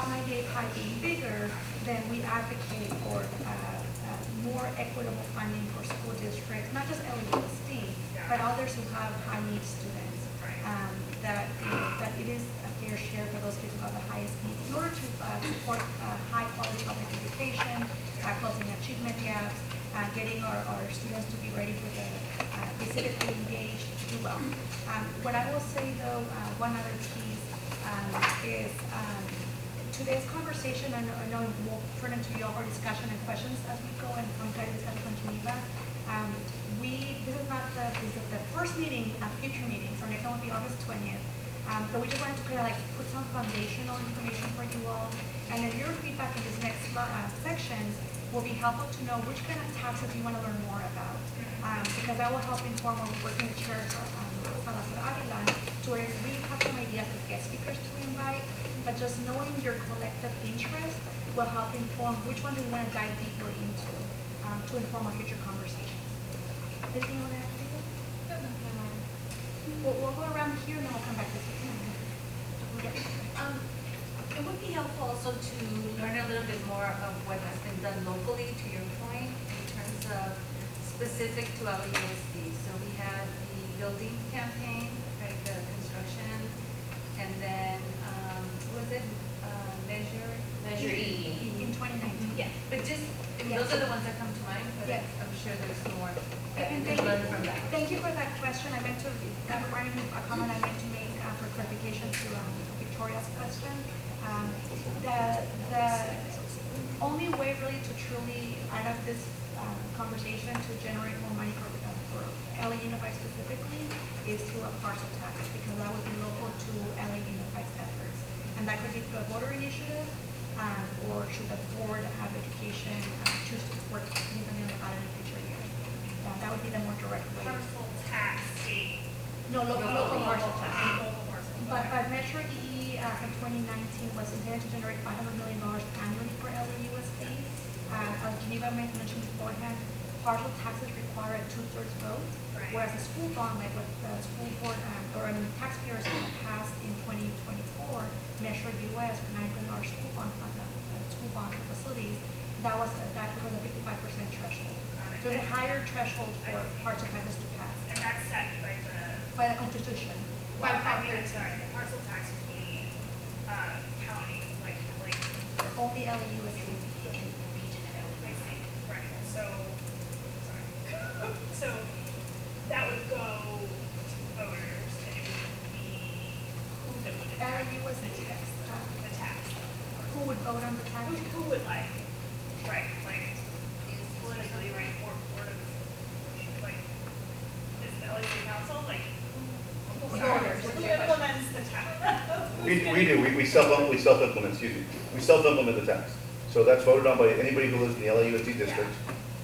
Prop 98 pie being bigger, then we advocate for more equitable funding for school districts, not just LAUSD, but others who have high needs students. That it is a fair share for those kids who have the highest needs in order to support high quality public education, closing achievement gaps, getting our students to be ready for the be civically engaged, to do well. What I will say though, one other piece is today's conversation. I know we'll turn into your discussion and questions as we go and try to discuss on Geneva. This is the first meeting, future meetings. Our next one will be August 20th. But we just wanted to kind of like put some foundational information for you all. And then your feedback in these next sections will be helpful to know which kind of taxes you want to learn more about. Because that will help inform when we're working with chairs to where we have some ideas of guest speakers to invite, but just knowing your collective interest will help inform which one we want to dive deeper into to inform our future conversations. Anything you want to add to this? We'll go around here and then we'll come back to this. It would be helpful also to learn a little bit more of what has been done locally, to your point, in terms of specific to LAUSD. So we had the building campaign, right, the construction, and then what was it? Measure E. In 2019. Yeah, but just those are the ones that come to mind. But yes. I'm sure there's more. And thank you for that question. I meant to that reminded me of a comment I meant to make for clarification to Victoria's question. The only way really to truly out of this conversation to generate more money for LA Unified specifically is through a parcel tax, because that would be local to LA Unified's efforts. And that could be through a voter initiative, or should the board have education choose to work something on that in the future years. That would be the more direct way. Parcel tax, state. No, local parcel tax. Local parcel. But Metro E in 2019 was intended to generate $500 million annually for LAUSD. As Geneva mentioned beforehand, partial taxes require a 2/3 vote, whereas the school bond, like what the school board taxpayers passed in 2024, Metro US for $9 billion school bond fund, school bond for facilities, that was a 55% threshold. So a higher threshold for partial taxes to pass. And that's set By the Constitution. Sorry, the parcel tax would be county, like Only LAUSD. in the region of LA. Right. So, sorry. So that would go to voters, and it would be who that would LAUSD. the tax. Who would vote on the tax? Who would like politically right board of like is the LA City Council like who implements the tax? We do. We self-implement. Excuse me. We self-implement the tax. So that's voted on by anybody who lives in the LAUSD district,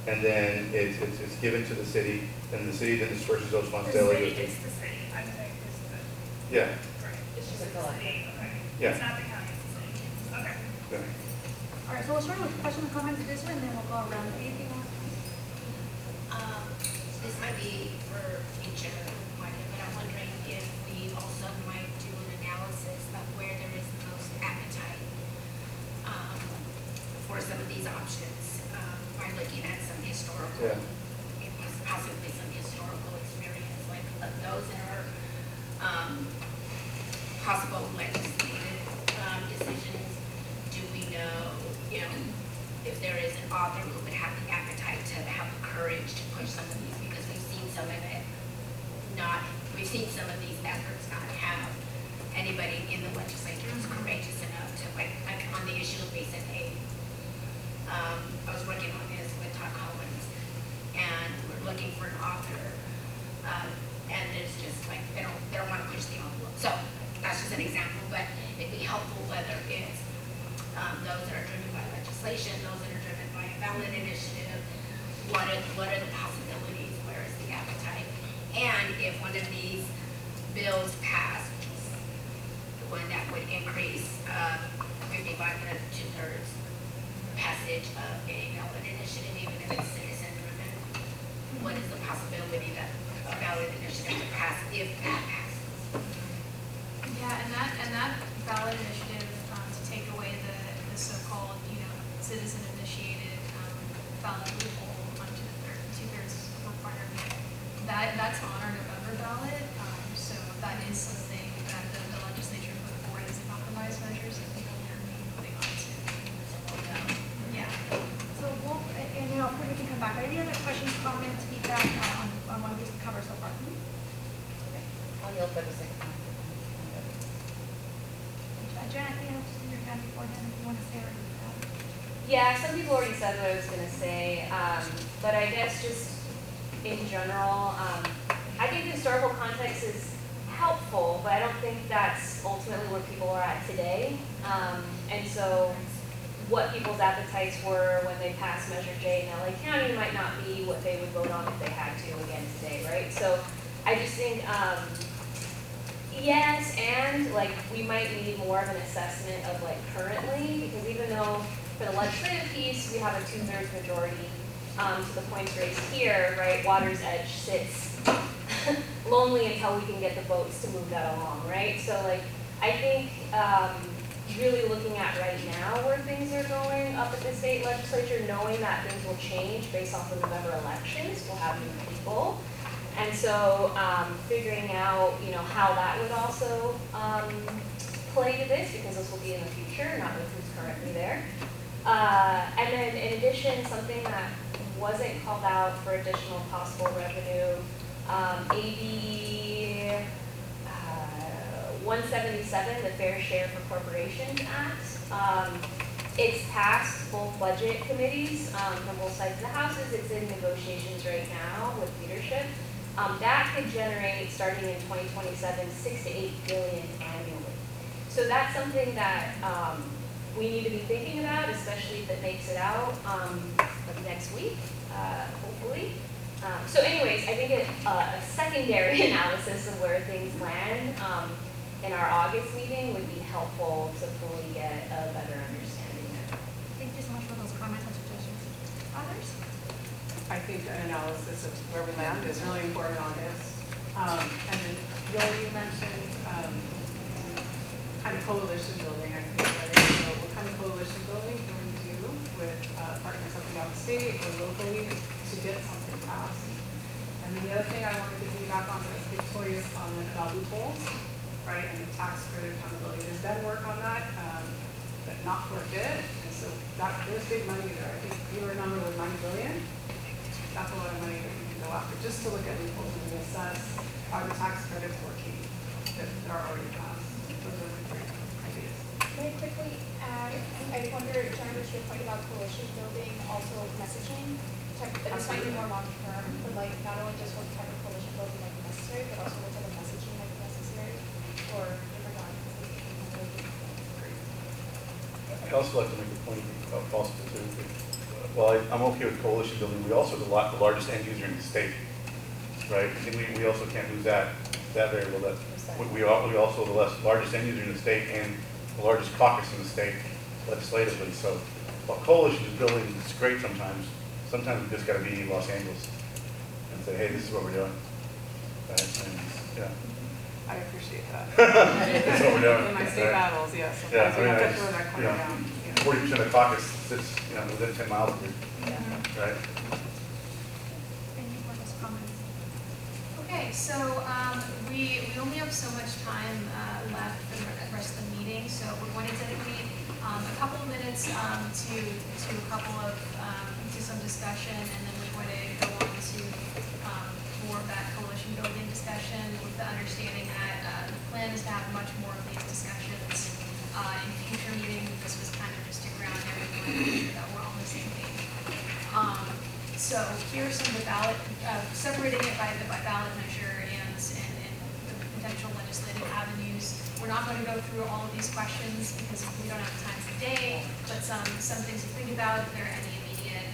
and then it's given to the city, and the city then disperses those funds to LAUSD. It's the city. I'm saying it's the Yeah. right. It's just the city. Okay. Yeah. It's not the county. It's the city. Okay. Okay. All right, so we'll start with questions and comments this way, and then we'll go around. Anything else? This might be for future market, but I'm wondering if we also might do an analysis of where there is the most appetite for some of these options by looking at some historical, possibly some historical experience, like those that are possible legislative decisions. Do we know, if there is an author who would have the appetite to have the courage to push some of these, because we've seen some of these efforts not have anybody in the legislature who's courageous enough to, like on the issue of basic aid. I was working on this with Todd Collins, and we're looking for an author, and it's just like, they don't want to push the envelope. So that's just an example, but it'd be helpful whether it's those that are driven by legislation, those that are driven by a ballot initiative. What are the possibilities? Where is the appetite? And if one of these bills pass, which is the one that would increase 55 to 2/3 passage of a ballot initiative, even if it's citizen driven, what is the possibility that a ballot initiative would pass if that passes? Yeah, and that ballot initiative to take away the Jen, I think I'll just your hand before then if you want to say or Yeah, some people already said what I was gonna say, but I guess just in general, I think historical context is helpful, but I don't think that's ultimately where people are at today. And so what people's appetites were when they passed Measure J in LA County might not be what they would vote on if they had to again today, right? So I just think, yes, and like we might need more of an assessment of like currently, because even though for the legislative piece, we have a 2/3 majority to the points raised here, right? Water's Edge sits lonely until we can get the votes to move that along, right? So like, I think really looking at right now where things are going up at the state legislature, knowing that things will change based off of November elections, we'll have new people. And so figuring out, you know, how that would also play to this, because this will be in the future, not with who's currently there. And then in addition, something that wasn't called out for additional possible revenue, AB 177, the Fair Share for Corporations Act. It's passed both budget committees from both sides of the houses. It's in negotiations right now with leadership. That could generate, starting in 2027, 6 to 8 billion annually. So that's something that we need to be thinking about, especially if it makes it out like next week, hopefully. So anyways, I think a secondary analysis of where things land in our August meeting would be helpful to fully get a better understanding there. Thank you so much for those comments and suggestions. Others? I think an analysis of where we land is really important on this. And then Bill, you mentioned kind of coalition building, I think, right? So what kind of coalition building can we do with partners up and down the state or locally to get something passed? And then the other thing I wanted to piggyback on was Victoria's comment about loopholes, right? And the tax credit accountability. There's been work on that, but not for a bit. And so there's big money there. I think your number was 9 billion. That's a lot of money that we can go after, just to look at loopholes and assess are the tax credits working that are already passed. Those are the three ideas. Very quickly, I wonder, Jennifer, to your point about coalition building, also messaging, this might be more long term, but like not only just what type of coalition building might be necessary, but also what type of messaging might be necessary for different audiences. I'd also like to make a point also too. Well, I'm okay with coalition building. We also have the largest end user in the state, right? I think we also can't lose that variable. That we also have the largest end user in the state and the largest caucus in the state legislatively. So while coalition is building, it's great sometimes. Sometimes we just got to be in Los Angeles and say, hey, this is what we're doing. Right? And, yeah. I appreciate that. That's what we're doing. In my state battles, yes. Yeah, Sometimes we have to throw that coin down. 40% of the caucus sits, within 10 miles of you, right? Thank you for those comments. Okay, so we only have so much time left for the rest of the meeting, so we're going to dedicate a couple of minutes to a couple of to some discussion, and then we're going to go on to more of that coalition building discussion, with the understanding that the plan is to have much more of these discussions in future meetings. This was kind of just to ground everyone and make sure that we're all on the same page. So here's some of the ballot, separating it by ballot measure and the potential legislative avenues. We're not going to go through all of these questions because we don't have time today, but some things to think about. If there are any immediate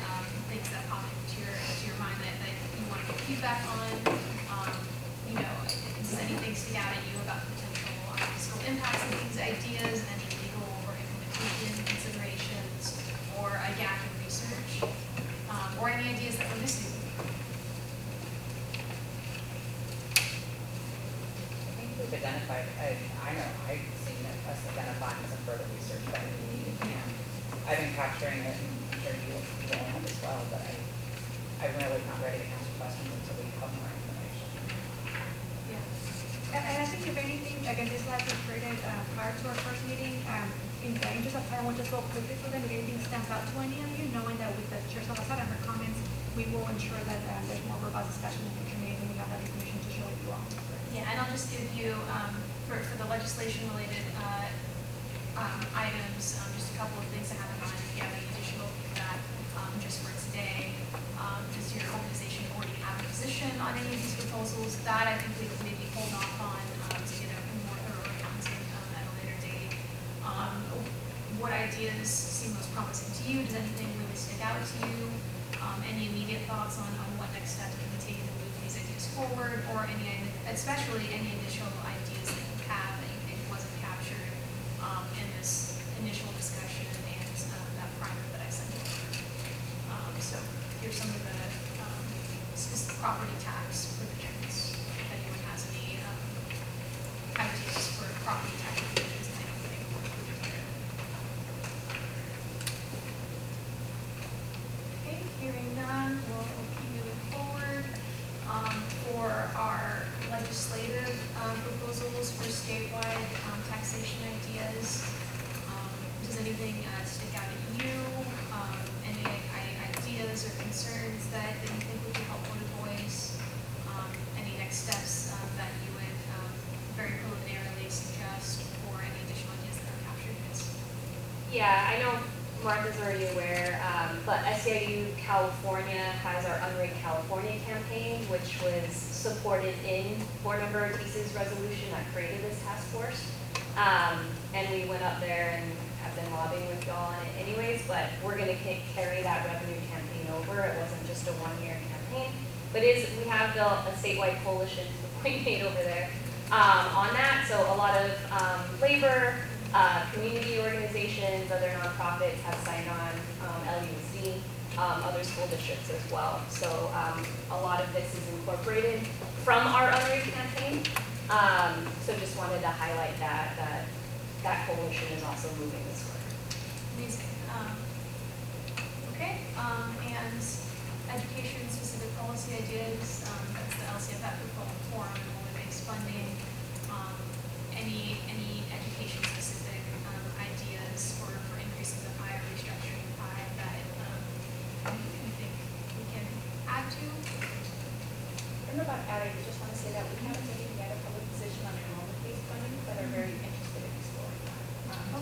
things that pop into your mind that you want to get feedback on, does anything stick out at you about potential fiscal impacts of these ideas, any legal or implementation considerations, or a gap in research, or any ideas that we're missing? I think we've identified, I know I've seen us identifying some further research that we need, and I've been capturing it, and I'm sure you will have as well, but I'm really not ready to answer questions until we have more information. Yeah. And I think if anything, again, this last was created prior to our first meeting. In the interest of time, we'll just go quickly through them. If anything stands out to any of you, knowing that with the Chair Salazar and her comments, we will ensure that there's more robust discussion in future meetings, and we have that information to show you all. Yeah, and I'll just give you, for the legislation-related items, just a couple of things to have in mind if you have any additional feedback, just for today. Does your organization already have a position on any of these proposals? That I think we could maybe hold off on to get a more thorough accounting at a later date. What ideas seem most promising to you? Does anything really stick out to you? Any immediate thoughts on what next steps can be taken to move these ideas forward, or especially any additional ideas that you have that you think wasn't captured in this initial discussion and that primer that I sent over. So here's some of the specific property tax provisions. If anyone has any ideas for property tax provisions, I don't think we're included here. Okay, hearing none, we'll keep moving forward. For our legislative proposals for statewide taxation ideas, does anything stick out at you? Any ideas or concerns that you think would be helpful to voice? Any next steps that you would very preliminarily suggest, or any additional ideas that are captured in this? Yeah, I know Martha's already aware, but SEIU California has our Unrigged California campaign, which was supported in Board Member Ortiz's resolution that created this task force. And we went up there and have been lobbying with y'all on it anyways, but we're gonna carry that revenue campaign over. It wasn't just a one-year campaign, but we have built a statewide coalition, to the point made over there, on that. So a lot of labor, community organizations, other nonprofits have signed on, LAUSD, other school districts as well. So a lot of this is incorporated from our Unrigged campaign. So just wanted to highlight that coalition is also moving this way. Amazing. Okay, and education-specific policy ideas, that's the LCFF forum, enrollment-based funding. Any education-specific ideas for increasing the pie or restructuring the pie that you think we can add to? I don't know about adding, I just want to say that we haven't taken yet a public position on enrollment-based funding, but are very interested in exploring that.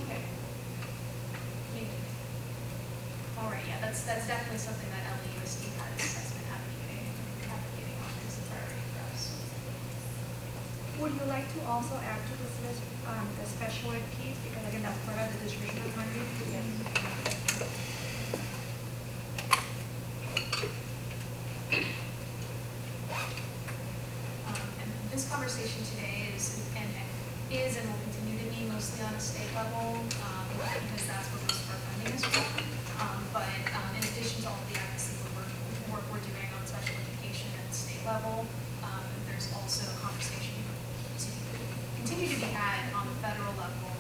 Okay. All right, yeah, that's definitely something that LAUSD has been advocating on as a priority for us. Would you like to also add to this list the special ed piece, because again, that's part of the distribution of funding? Yes. And this conversation today is and will continue to be mostly on a state level, because that's what most of our funding is for. But in addition to all the advocacy work we're doing on special education at the state level, there's also a conversation to continue to be had on the federal level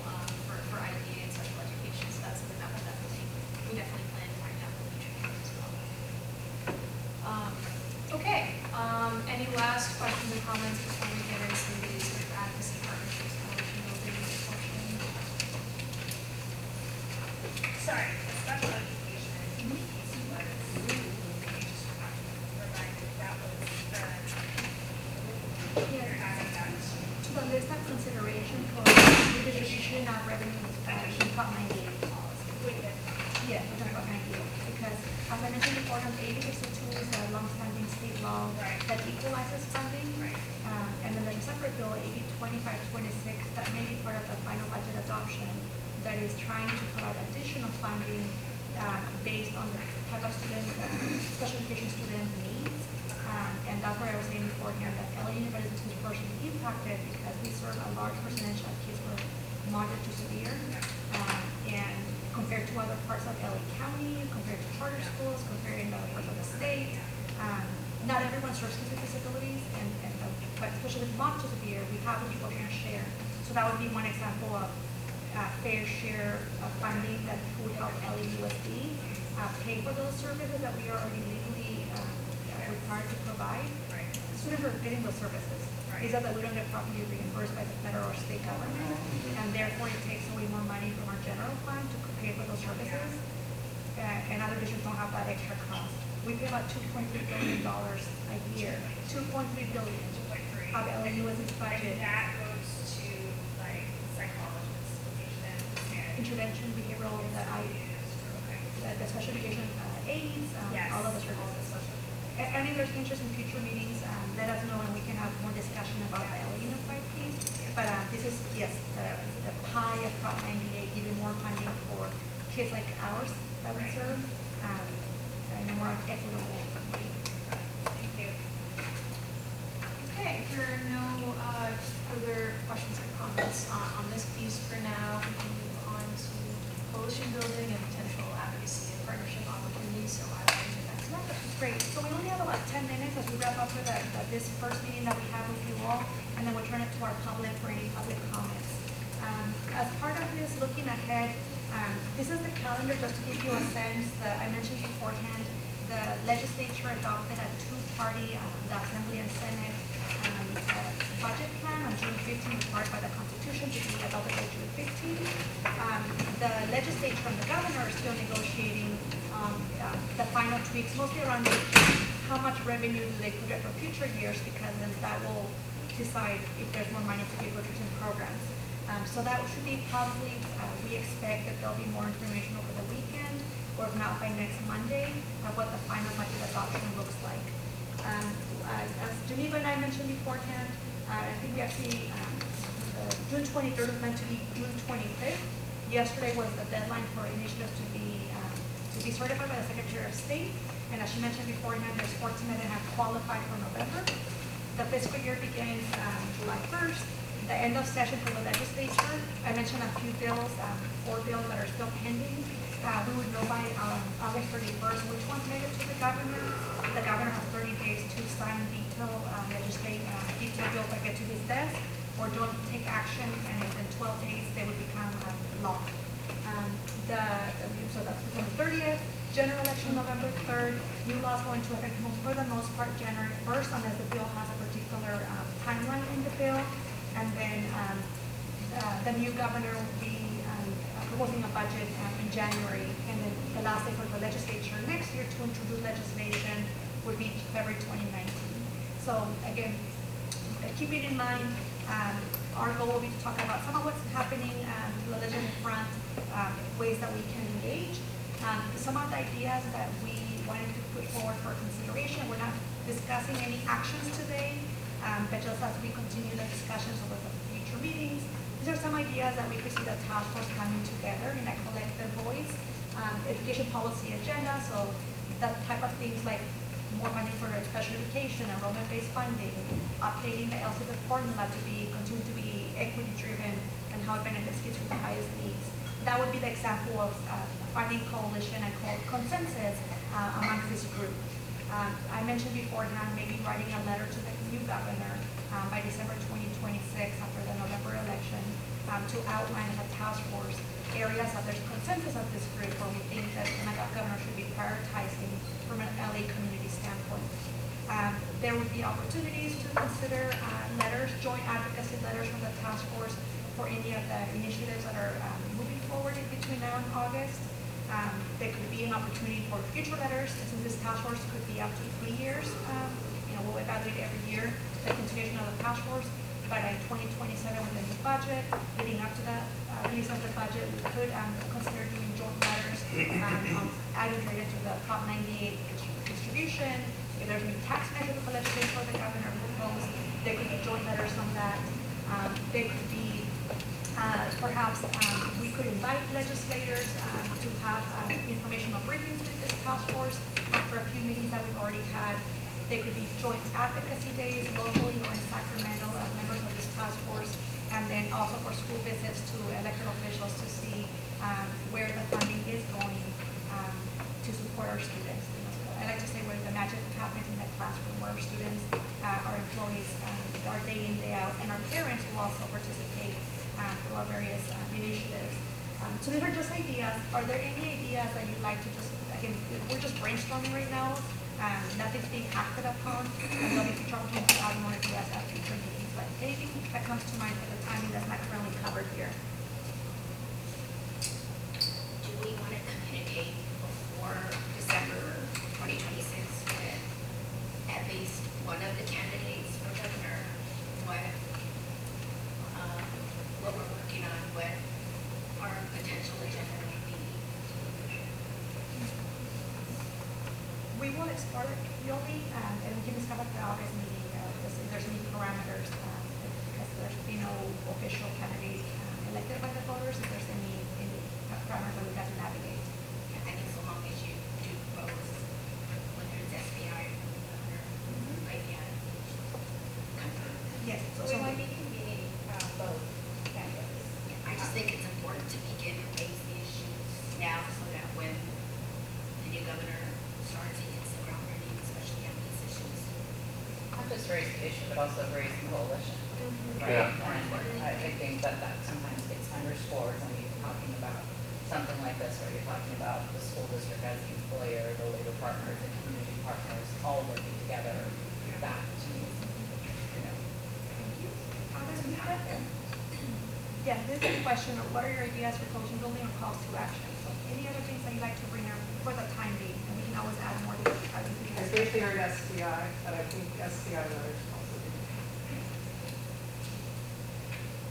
for IDA and special education. So that's something that we definitely plan to find out in the future as well. Okay. Any last questions or comments before we get into the sort of advocacy partnerships coalition building portion? Sorry, special education piece was, can you just remind me, that was you're adding that to. To the list of consideration for the distribution of revenue, we got 98 policy. Yes, we're talking about 98, because as I mentioned before, 8062 is a long-standing state law that equalizes funding. Right. And then there's a separate bill, 802526, that may be part of the final budget adoption, that is trying to provide additional funding based on the type of student, special education student needs. And that's where I was saying beforehand that LA University is personally impacted because we serve a large percentage of kids who are moderate to severe. And compared to other parts of LA County, compared to charter schools, compared to other parts of the state, not everyone serves kids with disabilities, but especially with moderate to severe, we have a disproportionate share. So that would be one example of fair share of funding that would help LAUSD pay for those services that we are already legally required to provide. Right. Students are getting those services. Right. It's just that we don't get properly reimbursed by the federal or state government, and therefore it takes away more money from our general fund to pay for those services. And other districts don't have that extra cost. We pay about $2.3 billion a year, 2.3 billion 2.3. of LAUSD's budget. And that goes to like psychologists, Intervention, behavioral, the special education aides, Yes. all of the services. And if there's interest in future meetings, let us know and we can have more discussion about the LA Unified piece. But this is, yes, the pie of Prop 98, giving more funding for kids like ours that we serve, and a more equitable way. Thank you. Okay, if there are no further questions or comments on this piece for now, we can move on to coalition building and potential advocacy and partnership opportunities. So I will turn it back to Martha. Great, so we only have about 10 minutes as we wrap up for this first meeting that we have with you all, and then we'll turn it to our public for any public comments. As part of this, looking ahead, this is the calendar just to give you a sense that I mentioned beforehand. The legislature adopted a two-party, the Assembly and Senate budget plan on June 15, required by the Constitution to be adopted by June 15. The legislature and the governor are still negotiating the final tweaks, mostly around how much revenue they could get for future years, because then that will decide if there's more money to be put into programs. So that should be probably, we expect that there'll be more information over the weekend, or if not by next Monday, of what the final budget adoption looks like. As Geneva and I mentioned beforehand, I think we actually, June 23rd was meant to be June 25th. Yesterday was the deadline for initiatives to be certified by the Secretary of State. And as she mentioned beforehand, there's 14 that have qualified for November. The fiscal year begins July 1st. The end of session for the legislature. I mentioned a few bills, 4 bills that are still pending. We would know by August 31st which ones made it to the governor. The governor has 30 days to sign detail bills that get to his desk, or don't take action, and in 12 days they would become law. So that's December 30th. General election November 3rd. New laws go into effect for the most part January 1st, unless the bill has a particular timeline in the bill. And then the new governor will be proposing a budget in January, and then the last day for the legislature next year to introduce legislation would be February 2019. So again, keeping in mind, our goal will be to talk about some of what's happening to the legislative front, ways that we can engage. Some of the ideas that we wanted to put forward for consideration. We're not discussing any actions today, but just as we continue the discussions over the future meetings, these are some ideas that we could see the task force coming together in a collective voice. Education policy agenda, so that type of things like more money for special education, enrollment-based funding, updating the LCD formula to continue to be equity-driven and how it benefits kids with the highest needs. That would be the example of finding coalition and consensus amongst this group. I mentioned beforehand, maybe writing a letter to the new governor by December 2026 after the November election to outline the task force areas that there's consensus of this group where we think that the governor should be prioritizing from an LA community standpoint. There would be opportunities to consider letters, joint advocacy letters from the task force for any of the initiatives that are moving forward in between now and August. There could be an opportunity for future letters, since this task force could be up to 3 years. We'll evaluate every year the continuation of the task force. But in 2027, with the new budget, leading up to the release of the budget, we could consider doing joint letters adding related to the Prop 98 distribution. If there's new tax measures for the legislature or the governor proposed, there could be joint letters on that. There could be perhaps we could invite legislators to have informational briefings with this task force for a few meetings that we've already had. There could be joint advocacy days locally or in Sacramento of members of this task force, and then also for school visits to elected officials to see where the funding is going to support our students. I like to say where the magic happens in the classroom, where our students, our employees, are day in, day out, and our parents will also participate through our various initiatives. So these are just ideas. Are there any ideas that you'd like to just, again, we're just brainstorming right now. Nothing's being acted upon, and there'll be future opportunities to add more ideas at future meetings. But anything that comes to mind for the timing that's not currently covered here. Do we want to commit a date before December 2026 with at least what our potential agenda may be. We will explore it, Yoli, and we can discuss at the August meeting, if there's any parameters, because there's been no official candidate elected by the voters, if there's any parameters that we have to navigate. I think so long as you do both, whether it's SBI or IPI. Yes, So we might be convening both candidates. I just think it's important to begin to raise the issues now so that when the new governor starts, he hits the ground running, especially on these issues. Not just raise the issue, but also raise the coalition, right? Yeah. And I think that sometimes gets underscored when you're talking about something like this, where you're talking about the school district as the employer, the labor partners, the community partners, all working together. That to me is, Yeah, this is a question of what are your ideas for coaching building or calls to action? So any other things that you'd like to bring up for the time being, and we can always add more to it. I I briefly heard SCI, but I think SCI letters also.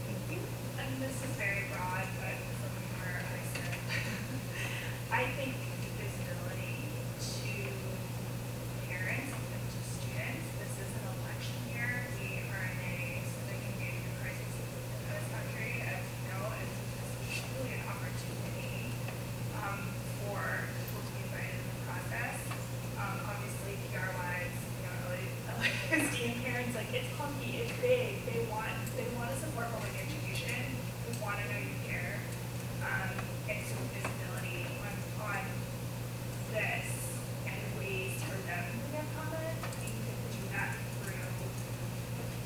Thank you. And this is very broad, but from where I sit, I think visibility to parents and to students. This is an election year. We are in a civic engagement crisis in this country, as you know, and this is really an opportunity for people to be invited in the process. Obviously, PR-wise, LAUSD and parents, like, it's clunky, it's big. They want to support public education. We want to know you care. And so visibility on this and ways for them to get comment. We can do that through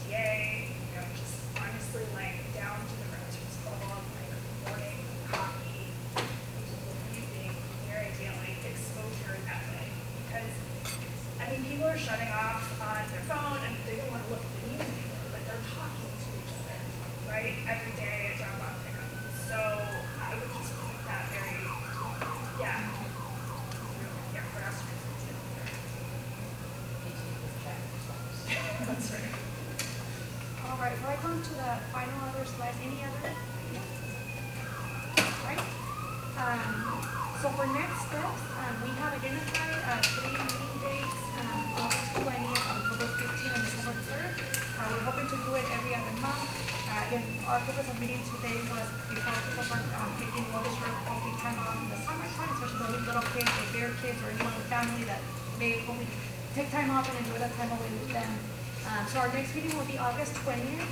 PTA, just honestly, like, down to the grassroots level, like, morning coffee, using your idea, like, exposure that way. Because, I mean, people are shutting off on their phone and they don't want to look at the news anymore, but they're talking to each other, right? Every day at drop off pickup. So I would just put that very, grassroots. That's right. All right, we're going to the final other slides. Any other? Right? So for next steps, we have identified 3 meeting dates, August 20th, October 15th, and December 3rd. We're hoping to do it every other month. Again, our purpose of meeting today was because people are taking what is hopefully time off in the summertime, especially those little kids or their kids or anyone with family that may hopefully take time off and enjoy that time away with them. So our next meeting will be August 20th.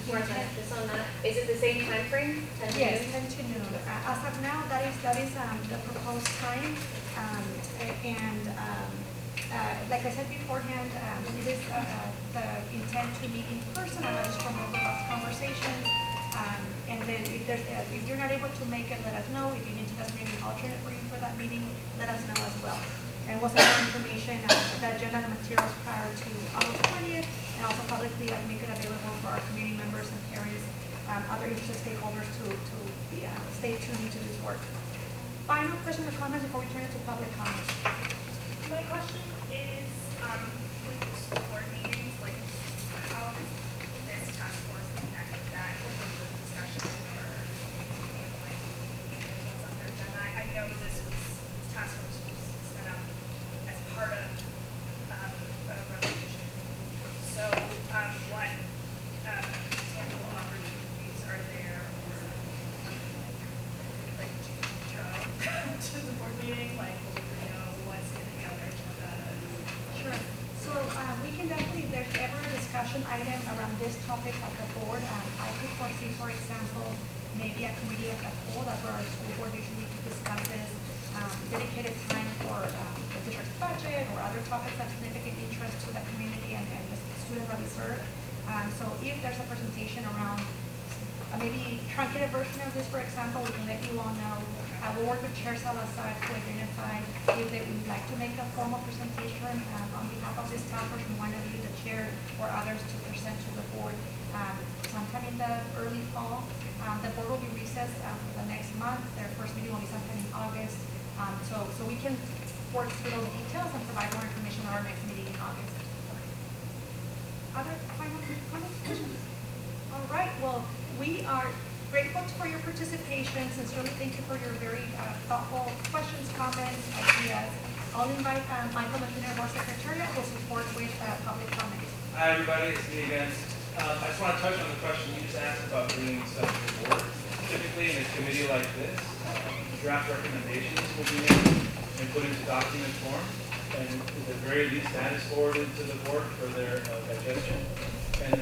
More time, just on that, is it the same time frame? 10 to Yes, noon? 10 to noon. As of now, that is the proposed time. Like I said beforehand, it is the intent to meet in person and just promote robust conversations. And then if you're not able to make it, let us know. If you need to designate an alternate for you for that meeting, let us know as well. And we'll send out information, the agenda and materials prior to August 20th, and also publicly make it available for our community members and parents, other interested stakeholders to stay tuned to this work. Final questions or comments before we turn it to public comments? My question is, with the school board meetings, like, how is this task force connected that with the discussion or, like, what's on their agenda? I know this task force was set up as part of a resolution. So, what tangible opportunities are there or, like, to the board meeting, like, what's going to be on their agenda? Sure. So we can definitely, if there's ever a discussion item around this topic of the board, I could foresee, for example, maybe a committee of the whole, that's where our school board usually discusses dedicated time for the district's budget or other topics of significant interest to the community and the students that we serve. So if there's a presentation around maybe truncated version of this, for example, we can let you all know. We'll work with Chair Salazar to identify if they would like to make a formal presentation on behalf of this task force from one of you, the chair, or others to present to the board sometime in the early fall. The board will be recessed for the next month. Their first meeting will be sometime in August. So we can work through those details and provide more information on our next meeting in August. Other final comments? All right. Well, we are grateful for your participation, sincerely thank you for your very thoughtful questions, comments, ideas. I'll invite Michael McKinnon, our secretariat, will support with public comments. Hi, everybody, it's me again. I just want to touch on the question you just asked about bringing stuff to the board. Typically, in a committee like this, draft recommendations will be made and put into document form, and at the very least, that is forwarded to the board for their digestion.